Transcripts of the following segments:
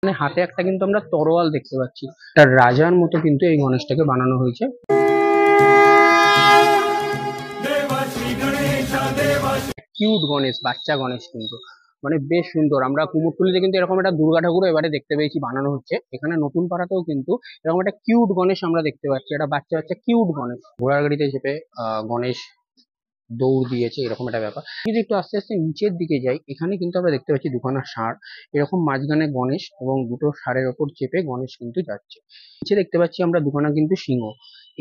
মানে হাতে একটা কিন্তু আমরা তরোয়াল দেখতে পাচ্ছি, একটা রাজার মতো কিন্তু এই গণেশটাকে বানানো হয়েছে। কিউট গণেশ, বাচ্চা গণেশ কিন্তু মানে বেশ সুন্দর। আমরা কুমোরটুলিতে কিন্তু এরকম একটা দুর্গা ঠাকুর এবারে দেখতে পেয়েছি বানানো হচ্ছে, এখানে নতুন পাড়াতেও কিন্তু এরকম একটা কিউট গণেশ আমরা দেখতে পাচ্ছি, একটা বাচ্চা বাচ্চা কিউট গণেশ ঘোড়ার গাড়িতে চেপে গণেশ দৌড় দিয়েছে, এরকম একটা ব্যাপার। যদি একটু আস্তে আস্তে নিচের দিকে যাই, এখানে কিন্তু আমরা দেখতে পাচ্ছি দুখানা ষাঁড়, এরকম মাঝখানে গণেশ এবং দুটো ষাঁড়ের ওপর চেপে গণেশ কিন্তু যাচ্ছে। নিচে দেখতে পাচ্ছি আমরা দুখানা কিন্তু সিংহ,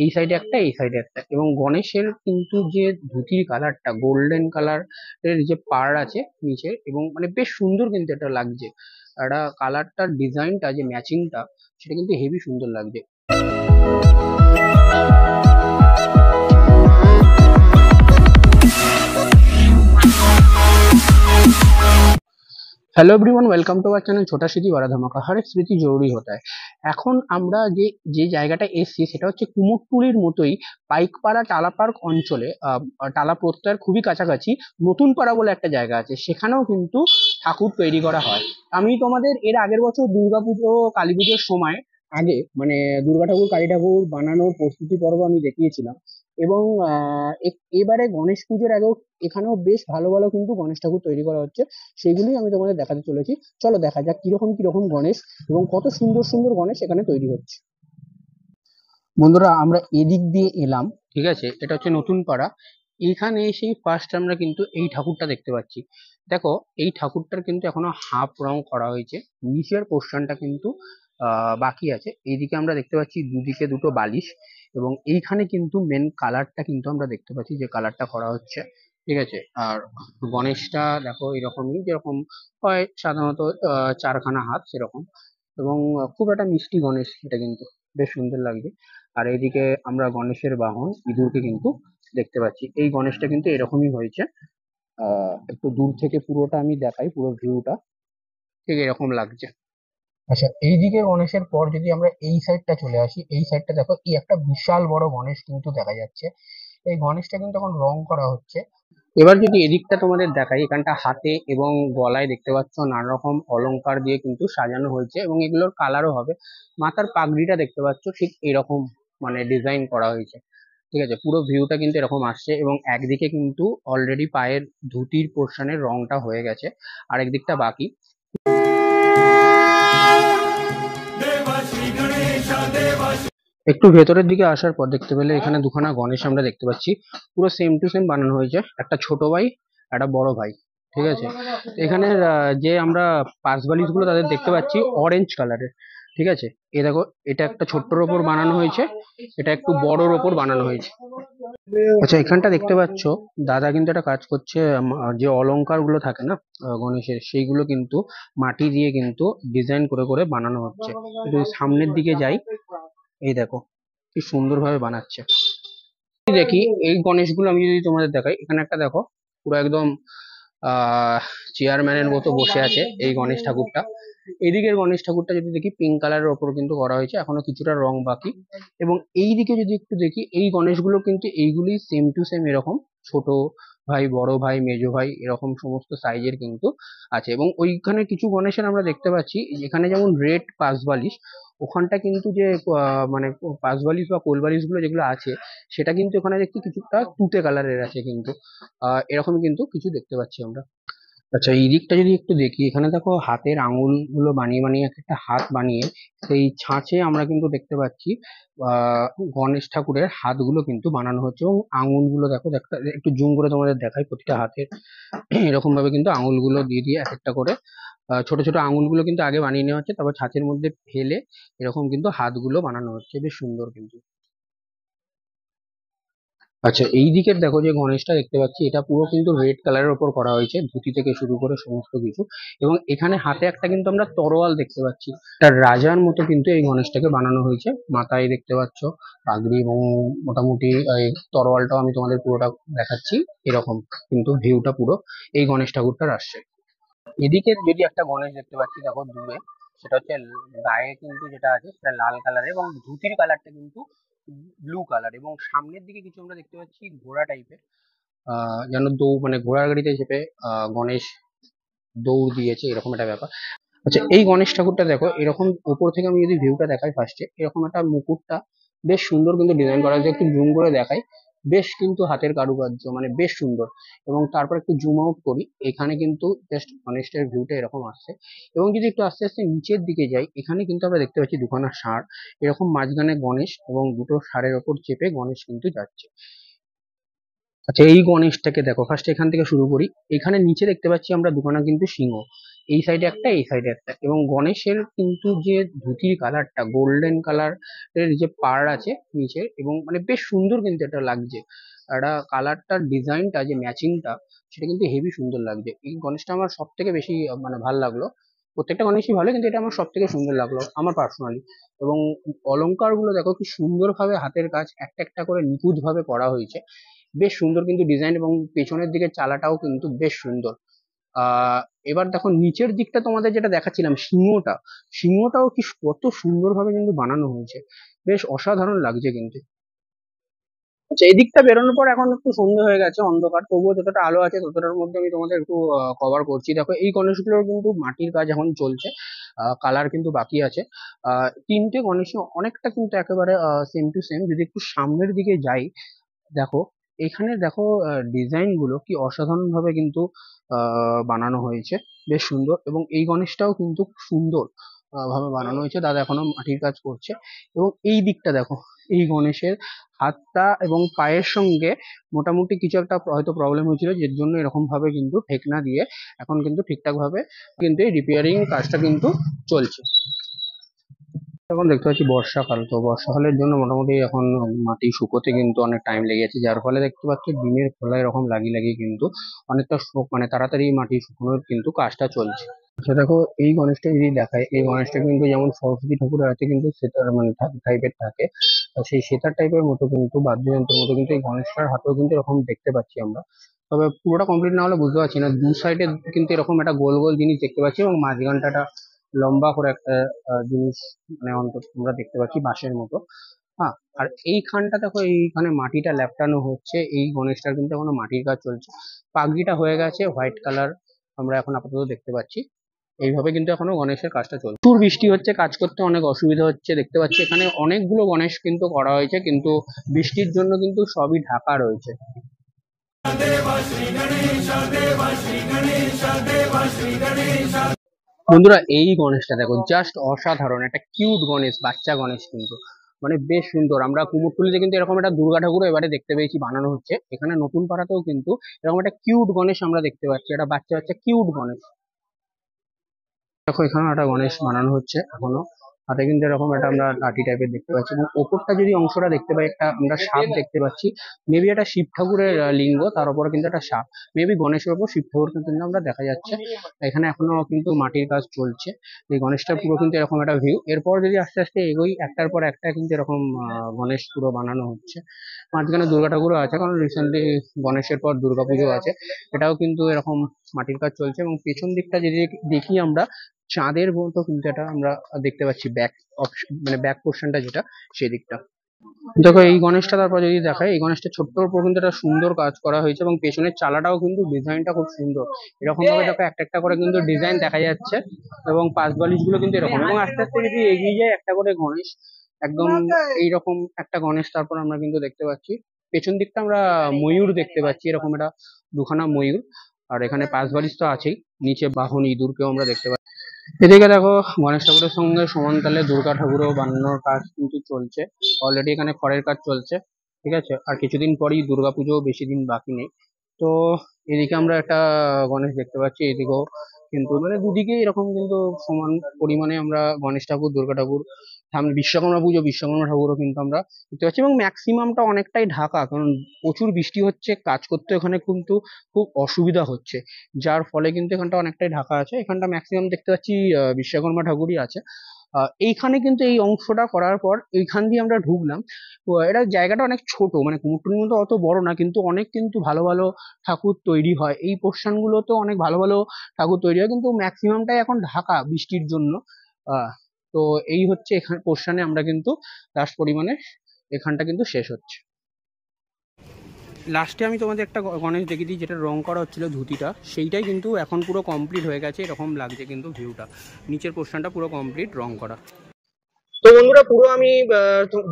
এই সাইডে একটা এই সাইডে একটা, এবং গণেশের কিন্তু যে ধুতির কালারটা গোল্ডেন কালার এর যে পাড় আছে নিচে, এবং মানে বেশ সুন্দর কিন্তু এটা লাগছে। একটা কালারটার ডিজাইনটা যে ম্যাচিংটা, সেটা কিন্তু হেভি সুন্দর লাগছে। Hello everyone, welcome to our channel ছোটা স্মৃতি বড় ধামাকা। হর এক স্মৃতি জরুরি হতা है। এখন আমরা যে যে জায়গাটা এসেছি সেটা হচ্ছে কুমোরটুলির মতোই পাইকপাড়া টালা পার্ক অঞ্চলে, টালা প্রত্যয়ের খুবই কাছাকাছি নতুন পাড়া বলে একটা জায়গা আছে, সেখানেও কিন্তু ঠাকুর তৈরি করা হয়। আমি তোমাদের এর আগের বছর দুর্গাপুজো কালী পুজোর সময় আগে মানে দুর্গা ঠাকুর কালী ঠাকুর বানানোর প্রস্তুতি পর্ব আমি দেখিয়েছিলাম, এবং এবারে গণেশ পুজোর আগেও এখানেও বেশ ভালো ভালো কিন্তু গণেশ ঠাকুর তৈরি করা হচ্ছে, সেগুলোই আমি তোমাদের দেখাতে চলেছি। চলো দেখা যাক কিরকম কিরকম গণেশ এবং কত সুন্দর সুন্দর গণেশ এখানে তৈরি হচ্ছে। বন্ধুরা, আমরা এদিক দিয়ে এলাম, ঠিক আছে, এটা হচ্ছে নতুন পাড়া। এখানে এসেই ফার্স্ট আমরা কিন্তু এই ঠাকুরটা দেখতে পাচ্ছি। দেখো, এই ঠাকুরটার কিন্তু এখনো হাফ রং করা হয়েছে, নিচের পোর্শনটা কিন্তু বাকি আছে। এইদিকে আমরা দেখতে পাচ্ছি দুদিকে দুটো বালিশ, এবং এইখানে কিন্তু মেন কালারটা কিন্তু আমরা দেখতে পাচ্ছি যে কালারটা করা হচ্ছে, ঠিক আছে। আর গণেশটা দেখো এরকমই, যেরকম হয় সাধারণত চারখানা হাত সেরকম, এবং খুব একটা মিষ্টি গণেশ এটা কিন্তু বেশ সুন্দর লাগছে। আর এইদিকে আমরা গণেশের বাহন ইঁদুরকে কিন্তু দেখতে পাচ্ছি। এই গণেশটা কিন্তু এরকমই হয়েছে। একটু দূর থেকে পুরোটা আমি দেখাই, পুরো ভিউটা ঠিক এরকম লাগছে। আচ্ছা, এইদিকে গণেশের পর যদি আমরা এই সাইডটা চলে আসি, এই সাইডটা দেখো, এই একটা বিশাল বড় গণেশ কিন্তু দেখা যাচ্ছে। এই গণেশটা কিন্তু এখন রং করা হচ্ছে। এবার যদি এদিকটা তোমাদের দেখাই, এখানটা হাতে এবং গলায় দেখতে পাচ্ছ নানা রকম অলংকার দিয়ে কিন্তু সাজানো হয়েছে, এবং এগুলোর কালারও হবে। মাথার পাগড়িটা দেখতে পাচ্ছ ঠিক এরকম মানে ডিজাইন করা হয়েছে, ঠিক আছে। পুরো ভিউটা কিন্তু এরকম আসছে, এবং একদিকে কিন্তু অলরেডি পায়ের ধুতির পোর্শনের রংটা হয়ে গেছে, আর একদিকটা বাকি। একটু ভেতরের দিকে আসার পর দেখতে পেলে এখানে দুখানা গণেশ আমরা দেখতে পাচ্ছি, পুরো সেম টু সেম বানানো হয়েছে, একটা ছোট ভাই একটা বড় ভাই, ঠিক আছে। এখানে যে আমরা পাশ বালিশ গুলো তাদের দেখতে পাচ্ছি অরেঞ্জ কালারের, ঠিক আছে। এ দেখো, এটা একটা ছোট্টর ওপর বানানো হয়েছে, এটা একটু বড়র ওপর বানানো হয়েছে। আচ্ছা, এখানটা দেখতে পাচ্ছ দাদা কিন্তু একটা কাজ করছে, যে অলংকার গুলো থাকে না গণেশের, সেইগুলো কিন্তু মাটি দিয়ে কিন্তু ডিজাইন করে করে বানানো হচ্ছে। যদি সামনের দিকে যাই, এই দেখো কি সুন্দরভাবে বানাচ্ছে। দেখি এই গণেশগুলো আমি যদি তোমাদের দেখাই, এখানে একটা দেখো পুরো একদম চেয়ারম্যানের মতো বসে আছে এই গণেশ ঠাকুরটা। এইদিকের গণেশ ঠাকুরটা যদি দেখি, পিঙ্ক কালারের ওপর কিন্তু করা হয়েছে, এখনো কিছুটা রং বাকি। এবং এইদিকে যদি একটু দেখি, এই গণেশগুলো কিন্তু এইগুলি সেম টু সেম এরকম, ছোট ভাই বড় ভাই মেজো ভাই এরকম সমস্ত সাইজের কিন্তু আছে। এবং ওইখানে কিছু গণেশের আমরা দেখতে পাচ্ছি, এখানে যেমন রেড পাশবালিশ, ওখানটা কিন্তু যে মানে পাশবালিশ বা কোলবালিশ গুলো যেগুলো আছে, সেটা কিন্তু ওখানে দেখছি কিছুটা তুতে কালারের আছে কিন্তু। এরকম কিন্তু কিছু দেখতে পাচ্ছি আমরা। আচ্ছা, এই দিকটা যদি একটু দেখি, এখানে দেখো হাতের আঙুল গুলো বানিয়ে বানিয়ে একটা হাত বানিয়ে সেই ছাঁচে আমরা কিন্তু দেখতে পাচ্ছি আহ গণেশ ঠাকুরের হাতগুলো কিন্তু বানানো হচ্ছে, এবং আঙুল গুলো দেখো একটু জুম করে তোমাদের দেখাই প্রতিটা হাতের। এরকম ভাবে কিন্তু আঙুল গুলো দিয়ে দিয়ে এক একটা করে ছোট ছোট আঙুল গুলো কিন্তু আগে বানিয়ে নেওয়া হচ্ছে, তারপর ছাঁচের মধ্যে ফেলে এরকম কিন্তু হাতগুলো বানানো হচ্ছে, বেশ সুন্দর কিন্তু। আচ্ছা, এই দিকের দেখো যে গণেশটা দেখতে পাচ্ছি, এটা পুরো কিন্তু রেড কালারের ওপর করা হয়েছে, ধুতি থেকে শুরু করে সমস্ত কিছু। এবং এখানে হাতে একটা কিন্তু আমরা তরোয়াল দেখতে পাচ্ছি, একটা রাজার মতো কিন্তু এই গণেশটাকে বানানো হয়েছে। মাথায় দেখতে পাচ্ছ পাগড়ি, এবং মোটামুটি এই তরোয়ালটাও আমি তোমাদের পুরোটা দেখাচ্ছি, এরকম কিন্তু ভিউটা পুরো এই গণেশ ঠাকুরটার আসছে। এদিকে যদি একটা গণেশ দেখতে পাচ্ছি দেখো দূরে, সেটা হচ্ছে গায়ে কিন্তু যেটা আছে সেটা লাল কালারের, এবং ধুতির কালারটা কিন্তু ব্লু কালার, এবং সামনের দিকে কিছু আমরা দেখতে পাচ্ছি ঘোড়া টাইপের, যেন মানে ঘোড়ার গাড়িতে চেপে গণেশ দৌড় দিয়েছে, এরকম একটা ব্যাপার। আচ্ছা, এই গণেশ ঠাকুরটা দেখো এরকম উপর থেকে আমি যদি ভিউটা দেখাই ফার্স্টে, এরকম একটা মুকুটটা বেশ সুন্দর কিন্তু ডিজাইন করা আছে। একটু জুম করে দেখাই, বেশ কিন্তু হাতের কারুকার্য, মানে বেশ সুন্দর। এবং তারপর একটু জুম আউট করি, এখানে কিন্তু জাস্ট গণেশের ভিউটা এরকম আসছে। এবং যদি একটু আস্তে আস্তে নিচের দিকে যাই, এখানে কিন্তু আমরা দেখতে পাচ্ছি দুখানা ষাঁড়, এরকম মাঝখানে গণেশ এবং দুটো ষাঁড়ের ওপর চেপে গণেশ কিন্তু যাচ্ছে। আচ্ছা, এই গণেশটাকে দেখো ফার্স্ট এখান থেকে শুরু করি। এখানে নিচে দেখতে পাচ্ছি আমরা দুখানা কিন্তু সিংহ, এই সাইডে একটা এই সাইডে একটা। এবং গণেশের কিন্তু যে ধুতির কালারটা গোল্ডেন কালার এর যে পাড় আছে নিচে, এবং মানে বেশ সুন্দর কিন্তু এটা লাগছে। একটা কালারটার ডিজাইনটা যে ম্যাচিংটা, সেটা কিন্তু হেভি সুন্দর লাগছে। এই গণেশটা আমার সব থেকে বেশি মানে ভালো লাগলো। প্রত্যেকটা গণেশই ভালো, কিন্তু এটা আমার সব থেকে সুন্দর লাগলো আমার পার্সোনালি। এবং অলংকার গুলো দেখো কি সুন্দরভাবে হাতের কাজ একটা একটা করে নিখুঁত ভাবে করা হয়েছে। বেশ সুন্দর কিন্তু ডিজাইন, এবং পেছনের দিকে চালাটাও কিন্তু বেশ সুন্দর। আহ এবার দেখো নিচের দিকটা তোমাদের যেটা দেখাচ্ছিলাম, সিংহটা, সিংহটাও কি কত সুন্দরভাবে কিন্তু বানানো হয়েছে, বেশ অসাধারণ লাগছে কিন্তু। আচ্ছা, এই দিকটা বেরোনোর পর এখন একটু সন্ধ্যে হয়ে গেছে, অন্ধকার, তবুও যতটা আলো আছে ততটার মধ্যে আমি তোমাদের একটু কভার করছি। দেখো এই গণেশগুলোর কিন্তু মাটির কাজ এখন চলছে, কালার কিন্তু বাকি আছে। তিনটে গণেশ অনেকটা কিন্তু একেবারে সেম টু সেম। যদি একটু সামনের দিকে যাই, দেখো এখানে দেখো ডিজাইন গুলো কি অসাধারণ ভাবে কিন্তু বানানো হয়েছে, বেশ সুন্দর। এবং এই গণেশটাও কিন্তু খুব সুন্দর ভাবে বানানো হয়েছে, দাদা এখনো মাটির কাজ করছে। এবং এই দিকটা দেখো, এই গণেশের হাতটা এবং পায়ের সঙ্গে মোটামুটি কিছু একটা হয়তো প্রবলেম হয়েছিল, যার জন্য এরকম ভাবে কিন্তু ঠেকনা দিয়ে এখন কিন্তু ঠিকঠাক ভাবে কিন্তু এই রিপেয়ারিং কাজটা কিন্তু চলছে। এখন দেখতে পাচ্ছি বর্ষাকাল, তো বর্ষাকালের জন্য মোটামুটি এখন মাটি শুকোতে কিন্তু অনেক টাইম লেগে যাচ্ছে, যার ফলে দেখতে পাচ্ছি দিনের খোলা এরকম লাগিয়ে লাগিয়ে কিন্তু অনেকটা মানে তাড়াতাড়ি মাটি শুকোনোর কিন্তু কাজটা চলছে। আচ্ছা দেখো, এই গণেশটা যদি দেখায়, এই গণেশটা কিন্তু যেমন সরস্বতী ঠাকুরের হাতে কিন্তু সেতার মানে টাইপের থাকে, সেই সেতার টাইপের মতো কিন্তু বাদ্যযন্ত্রের মতো কিন্তু এই গণেশটার হাতেও কিন্তু এরকম দেখতে পাচ্ছি আমরা। তবে পুরোটা কমপ্লিট না হলে বুঝতে পারছি না, দু সাইডে কিন্তু এরকম একটা গোল গোল জিনিস দেখতে পাচ্ছি, এবং মাঝখানটা লম্বা করে একটা জিনিস, মানে অন্তত আমরা দেখতে পাচ্ছি বাঁশের মতো। হ্যাঁ, আর এইখানটা দেখো, এইখানে মাটিটা লেপটানো হচ্ছে, এই গণেশটার কিন্তু এখনো মাটির কাজ চলছে। পাগড়িটা হয়ে গেছে হোয়াইট কালার, আমরা এখন আপাতত দেখতে পাচ্ছি। এইভাবে কিন্তু এখনো গণেশের কাজটা চলছে। প্রচুর বৃষ্টি হচ্ছে, কাজ করতে অনেক অসুবিধা হচ্ছে। দেখতে পাচ্ছি এখানে অনেকগুলো গণেশ কিন্তু করা হয়েছে, কিন্তু বৃষ্টির জন্য কিন্তু সবই ঢাকা রয়েছে। বন্ধুরা, এই গণেশটা দেখো, জাস্ট অসাধারণ একটা কিউট গণেশ, বাচ্চা গণেশ কিন্তু মানে বেশ সুন্দর। আমরা কুমোরটুলিতে কিন্তু এরকম একটা দুর্গা ঠাকুর এবারে দেখতে পেয়েছি বানানো হচ্ছে, এখানে নতুন পাড়াতেও কিন্তু এরকম একটা কিউট গণেশ আমরা দেখতে পাচ্ছি, একটা বাচ্চা বাচ্চা কিউট গণেশ। দেখো এখানে একটা গণেশ বানানো হচ্ছে এখনো, হাতে কিন্তু এরকম একটা আমরা লাঠি টাইপের দেখতে পাচ্ছি, এবং ওপরটা যদি অংশটা দেখতে পাই, একটা আমরা সাপ দেখতে পাচ্ছি। মেবি একটা শিব ঠাকুরের লিঙ্গ, তার উপরে কিন্তু একটা সাপ, মেবি গণেশের উপর শিব ঠাকুরকে কিন্তু আমরা দেখা যাচ্ছে। এখানে এখনো কিন্তু মাটির কাজ চলছে। এই গণেশটা পুরো কিন্তু এরকম একটা ভিউ। এরপর যদি আস্তে আস্তে এগোই, একটার পর একটা কিন্তু এরকম গণেশ পুরো বানানো হচ্ছে। মাঝখানে দুর্গা ঠাকুরও আছে, কারণ রিসেন্টলি গণেশের পর দুর্গা পুজো আছে। এটাও কিন্তু এরকম মাটির কাজ চলছে। এবং পেছন দিকটা যদি দেখি আমরা, চাঁদের মতো কিন্তু এটা আমরা দেখতে পাচ্ছি, ব্যাক অপশন মানে ব্যাক পোর্শনটা যেটা, সেই দিকটা। দেখো এই গণেশটা তারপর যদি দেখায়, এই গণেশটা ছোট্টর উপর কিন্তু একটা সুন্দর কাজ করা হয়েছে, এবং পেছনের চালাটাও কিন্তু ডিজাইনটা খুব সুন্দর। এরকম ভাবে দেখো একটা একটা করে কিন্তু ডিজাইন দেখা যাচ্ছে, এবং পাশ বালিশ গুলো কিন্তু এরকম। এবং আস্তে আস্তে যদি এগিয়ে যায়, একটা করে গণেশ একদম এইরকম একটা গণেশ তারপর আমরা কিন্তু দেখতে পাচ্ছি। পেছন দিকটা আমরা ময়ূর দেখতে পাচ্ছি, এরকম একটা দুখানা ময়ূর। আর এখানে পাশ বালিশ তো আছেই, নিচে বাহন ইঁদুরকেও আমরা দেখতে পাচ্ছি। এদিকে দেখো, গণেশ ঠাকুরের সঙ্গে সমান তালে দুর্গা ঠাকুরও বানানোর কাজ কিন্তু চলছে। অলরেডি এখানে খড়ের কাজ চলছে, ঠিক আছে। আর কিছুদিন পরেই দুর্গাপুজো, বেশি দিন বাকি নেই। তো এদিকে আমরা একটা গণেশ দেখতে পাচ্ছি, এদিকেও কিন্তু মানে দুদিকে এরকম কিন্তু সমান পরিমাণে আমরা গণেশ ঠাকুর, দুর্গা ঠাকুর, সামনে বিশ্বকর্মা পুজো, বিশ্বকর্মা ঠাকুরও কিন্তু আমরা দেখতে পাচ্ছি। এবং ম্যাক্সিমামটা অনেকটাই ঢাকা, কারণ প্রচুর বৃষ্টি হচ্ছে, কাজ করতে এখানে কিন্তু খুব অসুবিধা হচ্ছে, যার ফলে কিন্তু এখানটা অনেকটাই ঢাকা আছে। এখানটা ম্যাক্সিমাম দেখতে পাচ্ছি বিশ্বকর্মা ঠাকুরই আছে। এইখানে কিন্তু এই অংশটা করার পর এইখান দিয়ে আমরা ঢুকলাম। তো এটা জায়গাটা অনেক ছোট, মানে কুমোরটুলির মতো অত বড় না, কিন্তু অনেক কিন্তু ভালো ভালো ঠাকুর তৈরি হয় এই পোর্শন গুলোতে, অনেক ভালো ভালো ঠাকুর তৈরি হয়, কিন্তু ম্যাক্সিমামটাই এখন ঢাকা বৃষ্টির জন্য। আহ তো এই হচ্ছে এখানে পোর্শনে আমরা কিন্তু লাস্ট পরিমাণে এখানটা কিন্তু শেষ হচ্ছে। লাস্টে আমি তোমাদের একটা গণেশ দেখিয়ে দিই, যেটা রং করা হচ্ছিল ধুতিটা, সেইটাই কিন্তু এখন পুরো কমপ্লিট হয়ে গেছে। এরকম লাগছে কিন্তু ভিউটা, নিচের পোর্শনটা পুরো কমপ্লিট রং করা। তো বন্ধুরা পুরো আমি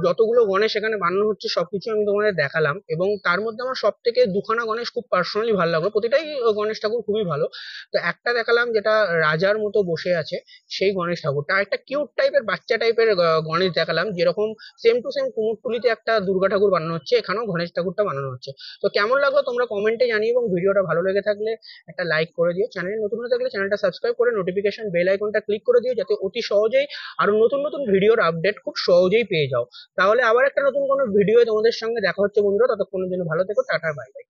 যতগুলো গণেশ এখানে বানানো হচ্ছে সবকিছু আমি তোমাদের দেখালাম, এবং তার মধ্যে আমার সব থেকে দুখানা গণেশ খুব পার্সোনালি ভালো লাগলো। প্রতিটাই গণেশ ঠাকুর খুবই ভালো। তো একটা দেখালাম যেটা রাজার মতো বসে আছে, সেই গণেশ ঠাকুরটা। আর একটা কিউট টাইপের বাচ্চা টাইপের গণেশ দেখালাম, যেরকম সেম টু সেম কুমোরটুলিতে একটা দুর্গা ঠাকুর বানানো হচ্ছে, এখানেও গণেশ ঠাকুরটা বানানো হচ্ছে। তো কেমন লাগলো তোমরা কমেন্টে জানিও, এবং ভিডিওটা ভালো লেগে থাকলে একটা লাইক করে দিও। চ্যানেলে নতুন হয়ে থাকলে চ্যানেলটা সাবস্ক্রাইব করে নোটিফিকেশন বেল আইকনটা ক্লিক করে দিও, যাতে অতি সহজেই আরো নতুন নতুন ভিডিওর আপডেট খুব সহজেই পেয়ে যাও। তাহলে আবার একটা নতুন কোনো ভিডিও তোমাদের সঙ্গে দেখা হচ্ছে বন্ধুরা, ততক্ষণের জন্য ভালো থেকো, টাটা বাই বাই।